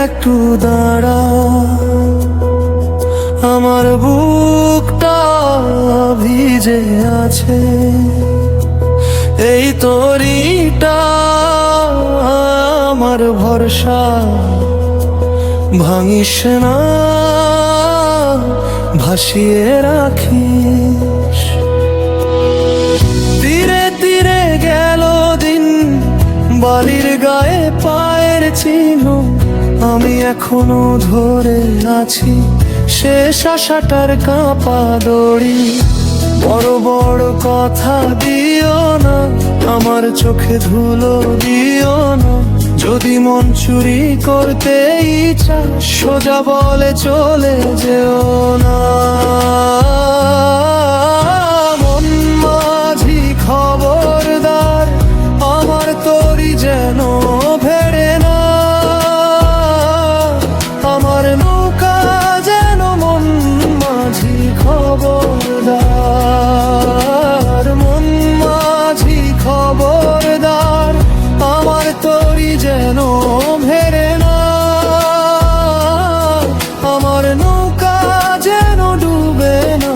একটু দাঁড়া, আমার বুকটা ভিজে আছে, এই তরিটা আমার ভরসা, ভাঙিস না, ভাসিয়ে রাখিস। তীরে তীরে গেল দিন, বালির গায়ে পায়ের চিহ্ন, আমি এখনো ধরে আছি শেষ আশাটার কাঁপা দড়ি। বড় বড় কথা দিও না, আমার চোখে ধুলো দিও না, যদি মন চুরি করতেই চাস সোজা বলে চলে যেও না। মন মাঝি খবরদার, আমার তরি যেন ভেড়ে না, আমার নৌকা যেন মন মাঝি খবরদার, মন মাঝি খবরদার, আমার তরি যেন ভেড়ে না, আমার নৌকা যেন ডুবে না,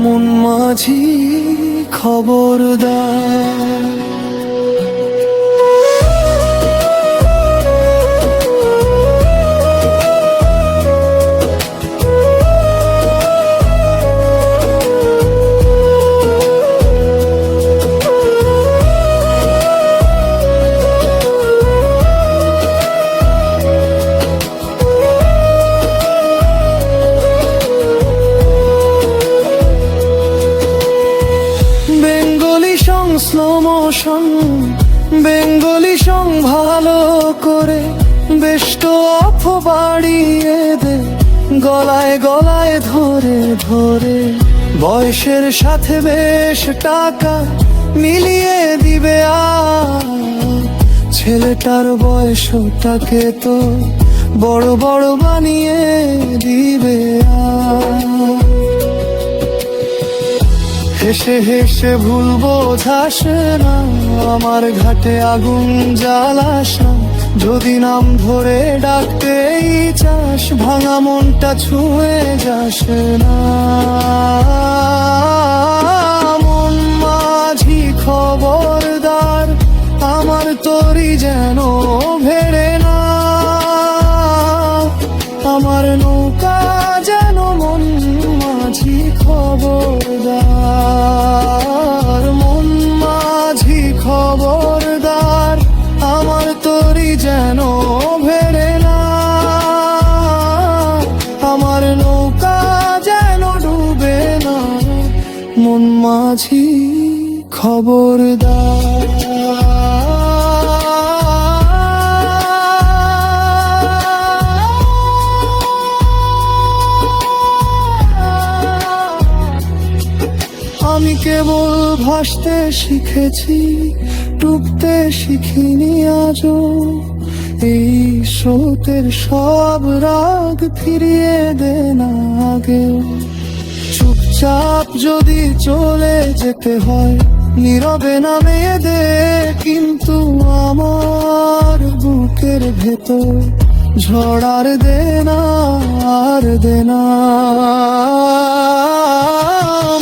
মন মাঝি খবরদার। স্লো মোশন বেঙ্গলি সং ভালো করে, বেশ তো অফ বাড়িয়ে দে, গলায় গলায় ধরে ধরে, বয়সের সাথে বেশ টাকা মিলিয়ে দিবে আর, ছেলেটার বয়সটাকে তো বড় বড় বানিয়ে দিবে আর। হেসে হেসে ভুল বোঝাস না, আমার ঘাটে আগুন জ্বালাস না, যদি নাম ধরে ডাকতেই চাস ভাঙা মনটা ছুঁয়ে যাস না। মন মাঝি খবরদার, আমার তরি যেন ভেড়ে না, আমার নৌকা যেন মন মাঝি খবরদার, মন মাঝি খবরদার, আমার তরি যেন ভেড়ে না, আমার নৌকা যেন ডুবে না, মন মাঝি খবরদার। আমি কেবল ভাসতে শিখেছি, ডুবতে শিখিনি আজও, এই স্রোতের সব রাগ ফিরিয়ে দে না আগেও। চুপচাপ যদি চলে যেতে হয়, নীরবে নামিয়ে দে, কিন্তু আমার বুকের ভেতর ঝড় দে না, আর দে না।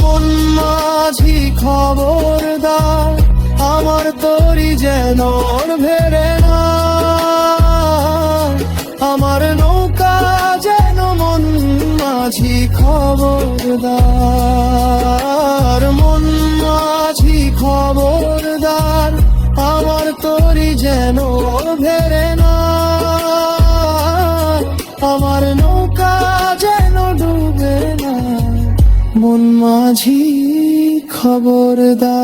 মন মাঝি খবরদার, আমার তরি যেন ভেড়ে না, আমার নৌকা যেন মন মাঝি খবরদার, মন মাঝি খবরদার, আমার তরি যেন ভেড়ে না, আমার নৌকা যেন ডুবে না, মন মাঝি খবরদার।